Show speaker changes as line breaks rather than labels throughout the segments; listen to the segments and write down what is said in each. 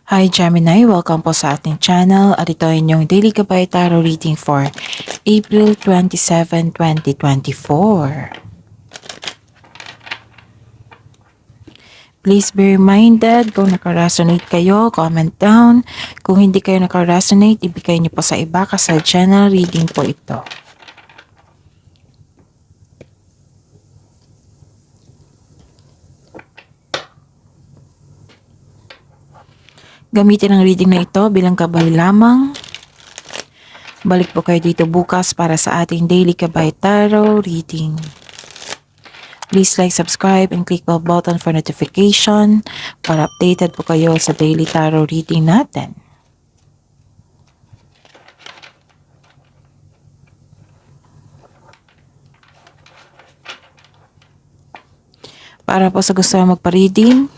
Hi Gemini, welcome po sa ating channel at ito ay inyong Daily Gabay Tarot Reading for April 27, 2024. Please be reminded, kung nakaresonate kayo, comment down. Kung hindi kayo nakaresonate, ibigay niyo po sa iba kasi general reading po ito. Gamitin ang reading na ito bilang gabay lamang. Balik po kayo dito bukas para sa ating Daily Gabay Tarot Reading. Please like, subscribe, and click the button for notification para updated po kayo sa daily tarot reading natin. Para po sa gusto magpa-reading,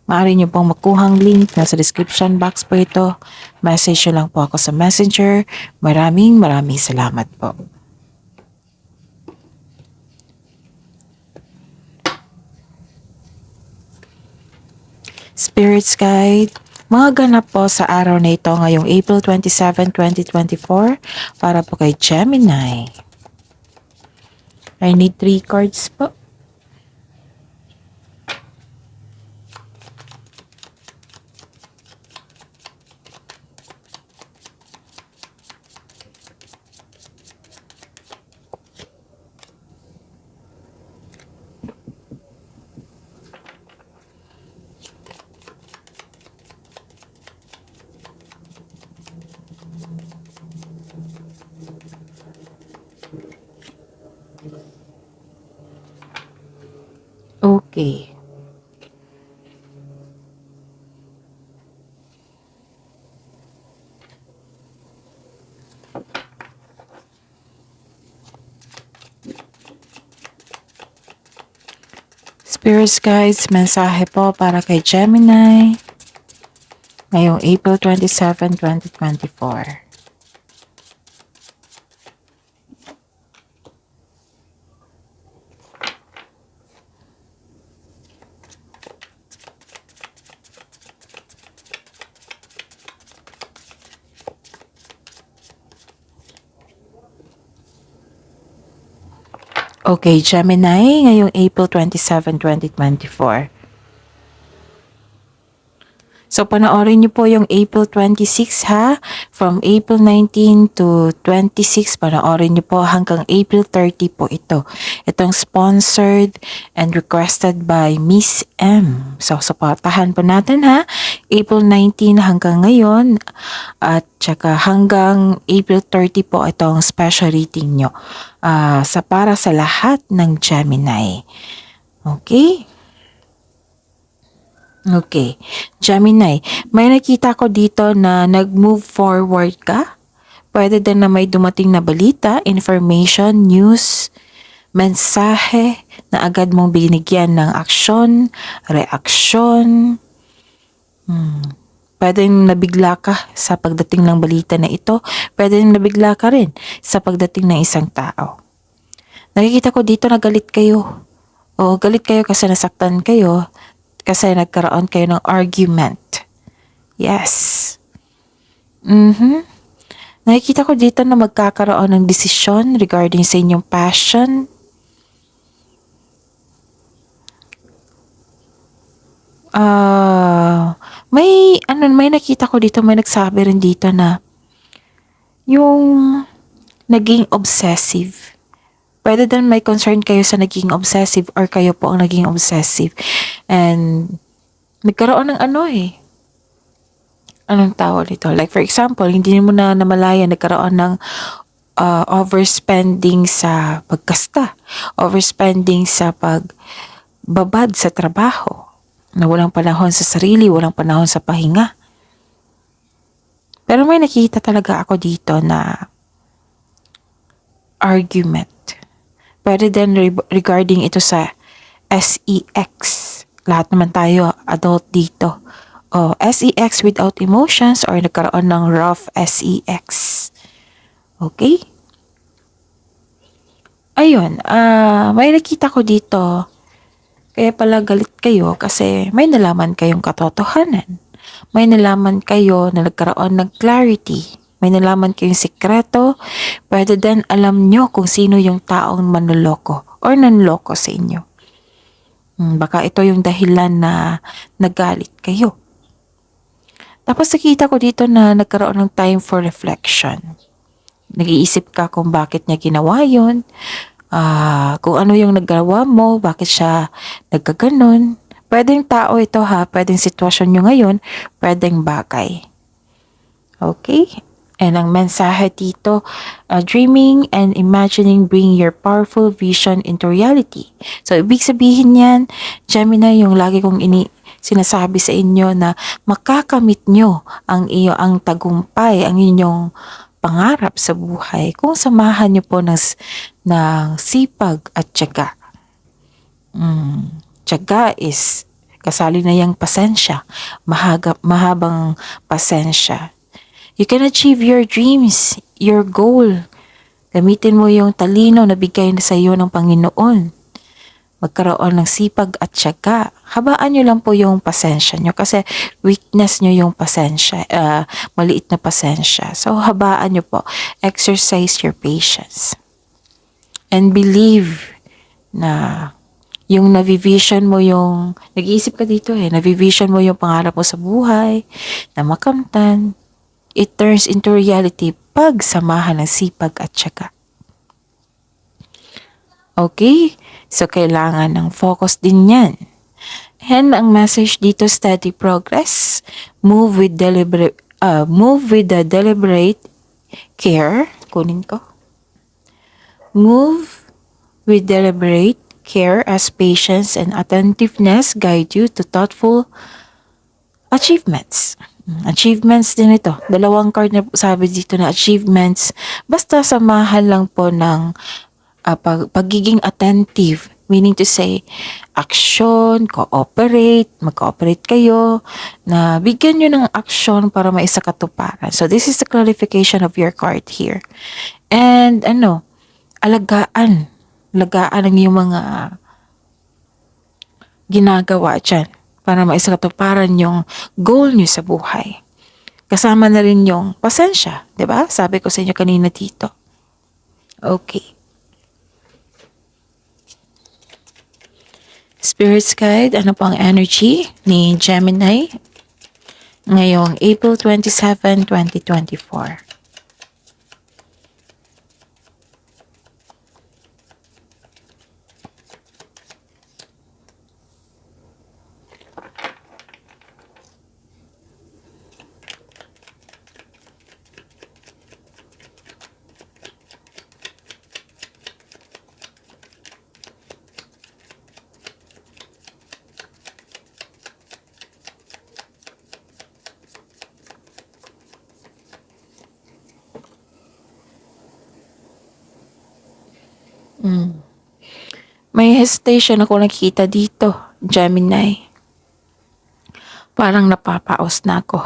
maaari niyo pong makuhang link nasa description box po ito. Message nyo lang po ako sa Messenger. Maraming salamat po. Spirits Guide, mga ganap po sa araw na ito ngayong April 27, 2024 para po kay Gemini. I need 3 cards po. Okay. Spirits Guides, mensahe po para kay Gemini ngayong April 27, 2024. Okay, Gemini, ngayong April 27, 2024. So, panoorin niyo po yung April 26 ha. From April 19 to 26, panoorin niyo po hanggang April 30 po ito. Itong sponsored and requested by Miss M. So, supportahan po natin ha. April 19 hanggang ngayon at saka hanggang April 30 po itong special reading nyo para sa lahat ng Gemini. Okay? Okay. Gemini, may nakita ko dito na nag-move forward ka. Pwede din na may dumating na balita, information, news, mensahe na agad mong binigyan ng aksyon, reaksyon. Pwede nabigla ka sa pagdating ng balita na ito. Pwede nabigla ka rin sa pagdating ng isang tao. Nakikita ko dito na galit kayo. O galit kayo kasi nasaktan kayo. Kasi nagkaroon kayo ng argument. Yes. Nakikita ko dito na magkakaroon ng desisyon regarding sa inyong passion. May nakita ko dito, may nagsabi rin dito na yung naging obsessive. Pwede din may concern kayo sa naging obsessive or kayo po ang naging obsessive. And nagkaroon ng anong tawag dito? Like for example, hindi mo na namalaya nagkaroon ng overspending sa pagkasta, overspending sa pagbabad sa trabaho, na walang panahon sa sarili, walang panahon sa pahinga. Pero may nakita talaga ako dito na argument. Pwede din regarding ito sa SEX. Lahat naman tayo adult dito. O SEX without emotions or nagkaroon ng rough SEX. Okay? Ayun, may nakita ko dito. Kaya pala galit kayo kasi may nalaman kayong katotohanan. may nalaman kayo na nagkaroon ng clarity. May nalaman kayong sikreto. Pwede din alam nyo kung sino yung taong manloloko or nanloko sa inyo. Baka ito yung dahilan na nagalit kayo. Tapos nakita ko dito na nagkaroon ng time for reflection. Nag-iisip ka kung bakit niya ginawa yun, kung ano yung nagawa mo, bakit siya nagkaganon. Pwedeng tao ito ha, pwedeng sitwasyon nyo ngayon, pwedeng bagay. Okay? And ang mensahe dito, dreaming and imagining bring your powerful vision into reality. So, ibig sabihin yan, Gemini, yung lagi kong sinasabi sa inyo na makakamit nyo ang tagumpay, ang inyong pangarap sa buhay kung samahan nyo po ng sipag at tiyaga. Tiyaga is kasali na yung pasensya, mahabang pasensya. You can achieve your dreams, your goal. Gamitin mo yung talino na bigay na sa iyo ng Panginoon. Magkaroon ng sipag at tiyaga. Habaan nyo lang po yung pasensya nyo kasi weakness nyo yung pasensya, maliit na pasensya. So habaan nyo po. Exercise your patience. And believe na yung navivision mo yung, nag-iisip ka dito navivision mo yung pangarap mo sa buhay, na makamtan, it turns into reality pag samahan ng sipag at tiyaga. Okay? So, kailangan ng focus din yan. And ang message dito, steady progress. Move with the deliberate care. Kunin ko. Move with deliberate care as patience and attentiveness guide you to thoughtful achievements. Achievements din ito. Dalawang card na sabi dito na achievements. Basta samahan lang po ng pagiging attentive, meaning to say, action, mag-cooperate kayo, na bigyan nyo ng action para maisakatuparan. So, this is the clarification of your card here. And, alagaan ang iyong mga ginagawa dyan para maisakatuparan yung goal nyo sa buhay. Kasama na rin yung pasensya, di ba? Sabi ko sa inyo kanina dito. Okay. Spirit's Guide, ano pang energy ni Gemini ngayong April 27, 2024? May hesitation ako nakikita dito, Gemini. Parang napapaos na ako.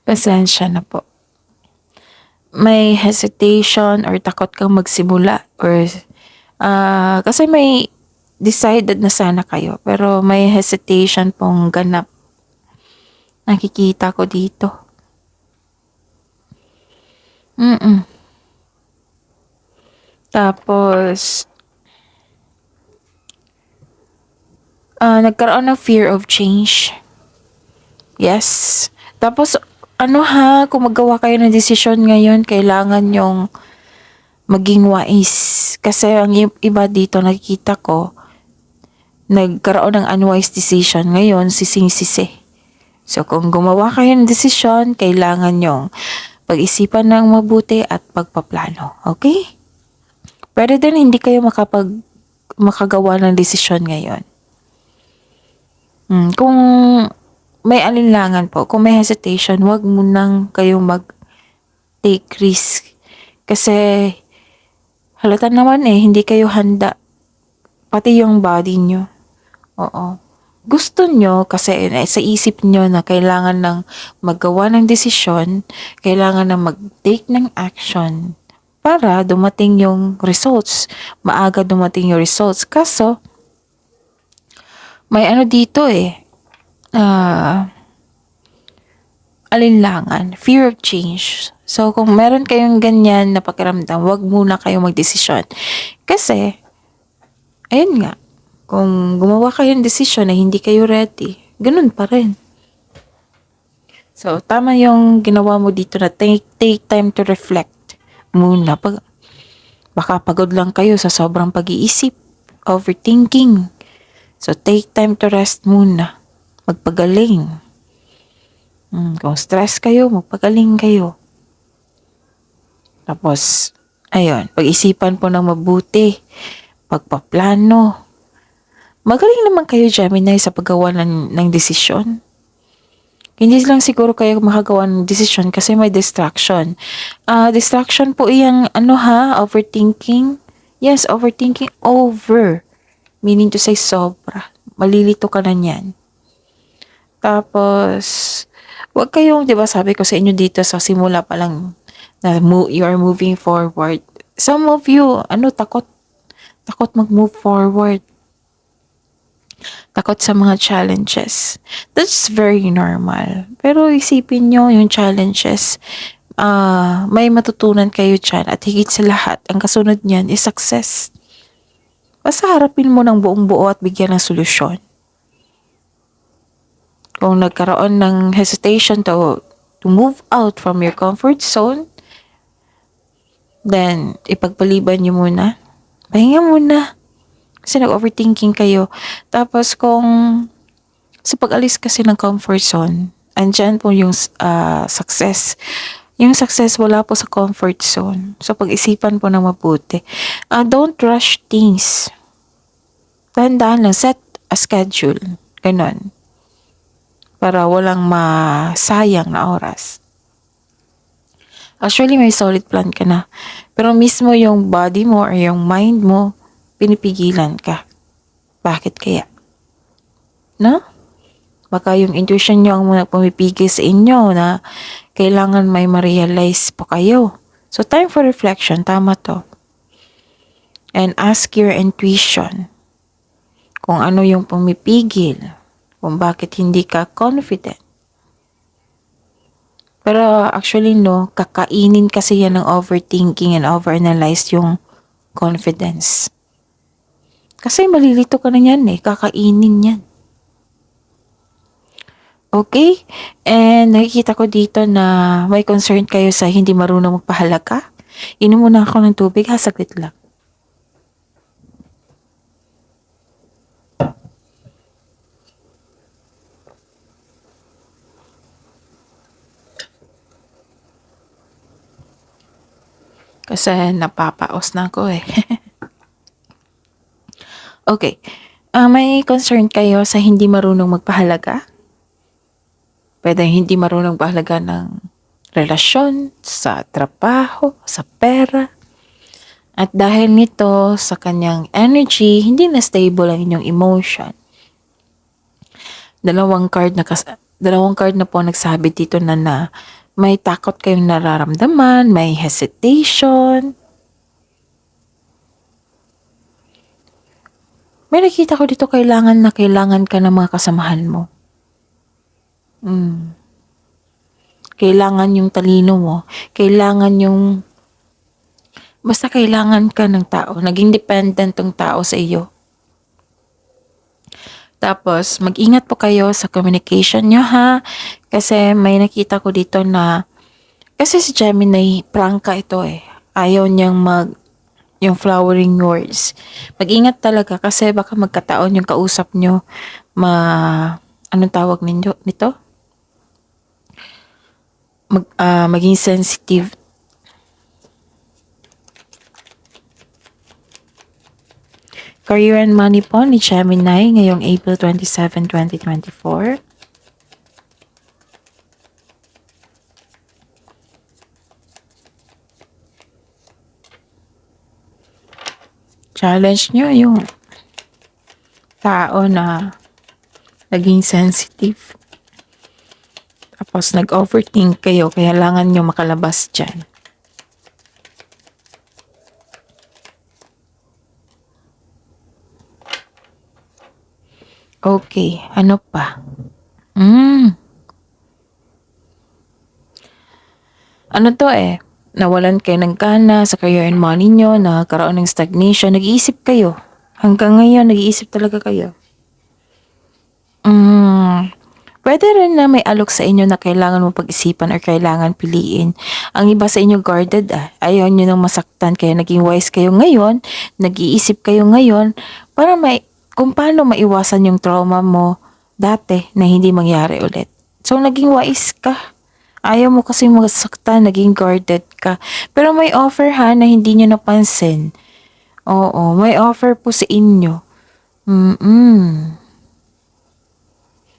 Pasensya na po. May hesitation or takot kang magsimula or kasi may decided na sana kayo pero may hesitation pong ganap. Nakikita ko dito. Tapos nagkaroon ng fear of change. Yes. Tapos, kung magawa kayo ng desisyon ngayon, kailangan yung maging wise. Kasi ang iba dito, nakikita ko, nagkaroon ng unwise decision. Ngayon, sising-sisi. So, kung gumawa kayo ng desisyon, kailangan yung pag-isipan ng mabuti at pagpaplano. Okay? Pero din, hindi kayo makagawa ng desisyon ngayon. Kung may alinlangan po, kung may hesitation, wag munang kayong mag-take risk. Kasi halata naman hindi kayo handa. Pati yung body nyo. Oo. Gusto nyo kasi sa isip nyo na kailangan ng maggawa ng desisyon, kailangan ng mag-take ng action para dumating yung results. Maaga dumating yung results. Kaso, may dito alinlangan, fear of change. So, kung meron kayong ganyan na pakiramdam, wag muna kayong magdesisyon. Kasi, ayun nga, kung gumawa kayo ng desisyon na hindi kayo ready, ganun pa rin. So, tama yung ginawa mo dito na take time to reflect muna. Baka pagod lang kayo sa sobrang pag-iisip, overthinking. So, take time to rest muna. Magpagaling. Kung stress kayo, magpagaling kayo. Tapos, ayun, pag-isipan po ng mabuti. Pagpaplano. Magaling naman kayo, Gemini, sa paggawa ng desisyon. Hindi lang siguro kayo makagawa ng desisyon kasi may distraction. Distraction po iyang overthinking. Yes, overthinking over. Meaning to say sobra. Malilito ka na niyan. Tapos, wag kayong, di ba sabi ko sa inyo dito sa simula pa lang na you are moving forward. Some of you, takot mag-move forward. Takot sa mga challenges. That's very normal. Pero isipin nyo yung challenges. May matutunan kayo dyan. At higit sa lahat, ang kasunod niyan is success. Basta harapin mo ng buong buo at bigyan ng solusyon. Kung nagkaroon ng hesitation to move out from your comfort zone, then ipagpaliban nyo muna. Pahinga muna. Kasi nag-overthinking kayo. Tapos kung sa pag-alis kasi ng comfort zone, andyan po yung success. Yung success wala po sa comfort zone. So pag-isipan po ng mabuti. Don't rush things. Dahan-dahan lang. Set a schedule. Ganon. Para walang masayang na oras. Actually, may solid plan ka na. Pero mismo yung body mo or yung mind mo, pinipigilan ka. Bakit kaya? No? Baka yung intuition nyo ang pumipigil sa inyo na kailangan may ma-realize po kayo. So, time for reflection. Tama to. And ask your intuition kung ano yung pumipigil. Kung bakit hindi ka confident. Pero actually, kakainin kasi yan ng overthinking and overanalyze yung confidence. Kasi malilito ka na yan kakainin yan. Okay? And nakikita ko dito na may concern kayo sa hindi marunong magpahalaga. Inom muna ako ng tubig saglit lang. Kasi napapaos na ako Okay. May concern kayo sa hindi marunong magpahalaga? Pwede hindi marunong magpahalaga ng relasyon, sa trabaho, sa pera. At dahil nito, sa kanyang energy, hindi na stable ang inyong emotion. Dalawang card na po nagsabi dito na may takot kayong nararamdaman, may hesitation. May nakita ko dito kailangan ka ng mga kasamahan mo. Kailangan yung talino mo. Basta kailangan ka ng tao. Naging dependent tong tao sa iyo. Tapos, mag-ingat po kayo sa communication nyo Kasi may nakita ko dito na, kasi si Gemini, prangka ito Ayaw niyang yung flowering words. Mag-ingat talaga kasi baka magkataon yung kausap nyo anong tawag nito? Maging sensitive. Career and money po ni Gemini ngayong April 27, 2024. Challenge nyo yung tao na naging sensitive. Tapos nag-overthink kayo, kaya kailangan nyo makalabas dyan. Okay, ano pa? Ano to nawalan kayo ng gana sa career and money nyo, nagkaroon ng stagnation, nag-iisip kayo. Hanggang ngayon, nag-iisip talaga kayo. Pwede rin na may alok sa inyo na kailangan mo pag-isipan or kailangan piliin. Ang iba sa inyo guarded Ayaw nyo nang masaktan kaya naging wise kayo ngayon, nag-iisip kayo ngayon para kung paano maiwasan yung trauma mo dati na hindi mangyari ulit. So naging wise ka. Ayaw mo kasi masaktan, naging guarded ka. Pero may offer na hindi nyo napansin. Oo, may offer po sa inyo.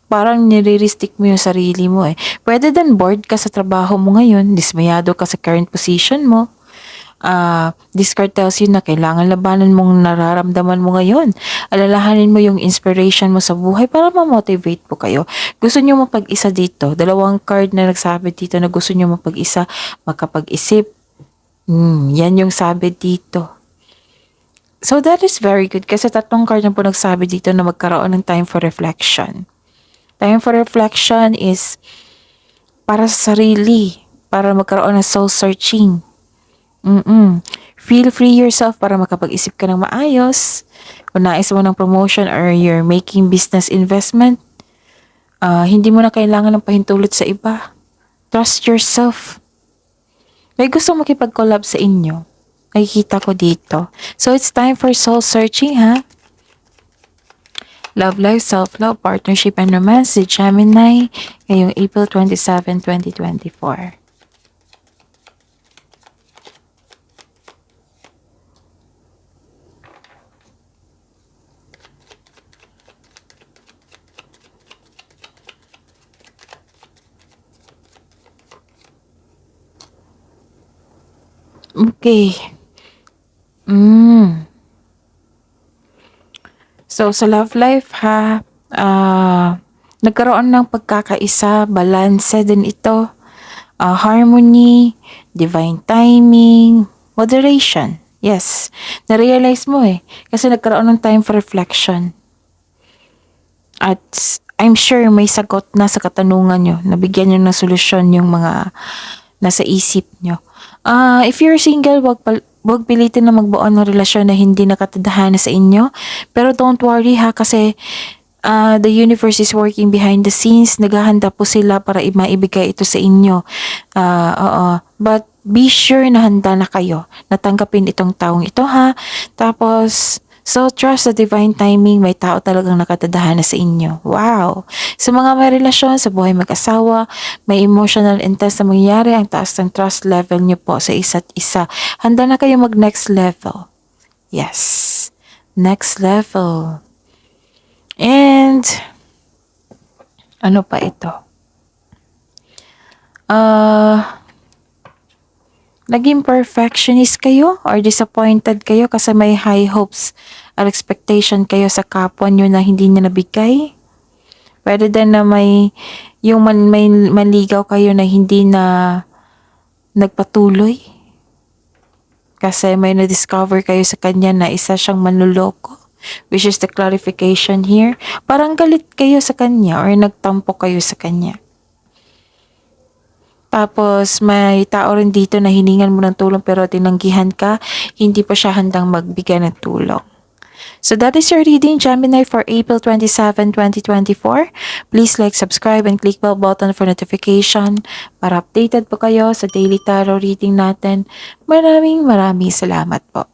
Parang nire-restrict mo yung sarili mo Pwede din bored ka sa trabaho mo ngayon, dismayado ka sa current position mo. This card tells you na kailangan labanan mong nararamdaman mo ngayon. Alalahanin mo yung inspiration mo sa buhay para ma-motivate po kayo. Gusto nyo mapag-isa dito. Dalawang card na nagsabi dito na gusto nyo mapag-isa, makapag-isip. Yan yung sabi dito. So that is very good kasi tatlong card na po nagsabi dito na magkaroon ng time for reflection. Time for reflection is para sa sarili, para magkaroon ng soul searching. Feel free yourself para makapag-isip ka ng maayos. Kung nais mo ng promotion or you're making business investment, hindi mo na kailangan ng pahintulot sa iba. Trust yourself. May gusto makipag-collab sa inyo. Nakikita ko dito. So, it's time for soul searching, Love life, self-love, partnership, and romance si Gemini ngayong April 27, 2024. Okay. So, sa love life nagkaroon ng pagkakaisa, balance din ito, harmony, divine timing, moderation. Yes, na-realize mo kasi nagkaroon ng time for reflection. At I'm sure may sagot na sa katanungan nyo, nabigyan nyo ng solusyon yung mga nasa isip nyo. If you're single, wag pilitin na magbuo ng relasyon na hindi nakatadhana sa inyo. Pero don't worry kasi the universe is working behind the scenes. Naghahanda po sila para maibigay ito sa inyo. But be sure na handa na kayo. Natanggapin itong taong ito Tapos, so trust the divine timing. May tao talagang nakatadhana sa inyo. Wow! Sa mga may relasyon, sa buhay mag-asawa, may emotional intense na mangyayari, ang taas ng trust level nyo po sa isa't isa. Handa na kayo mag next level. Yes. Next level. And, ano pa ito? Naging perfectionist kayo or disappointed kayo kasi may high hopes or expectation kayo sa kapwa nyo na hindi niya nabigay? Pwede din na may manligaw kayo na hindi na nagpatuloy kasi may na-discover kayo sa kanya na isa siyang manluloko, which is the clarification here. Parang galit kayo sa kanya or nagtampo kayo sa kanya. Tapos, may tao rin dito na hiningan mo ng tulong pero tinanggihan ka, hindi pa siya handang magbigay ng tulong. So that is your reading, Gemini, for April 27, 2024. Please like, subscribe, and click bell button for notification para updated po kayo sa daily tarot reading natin. Maraming salamat po.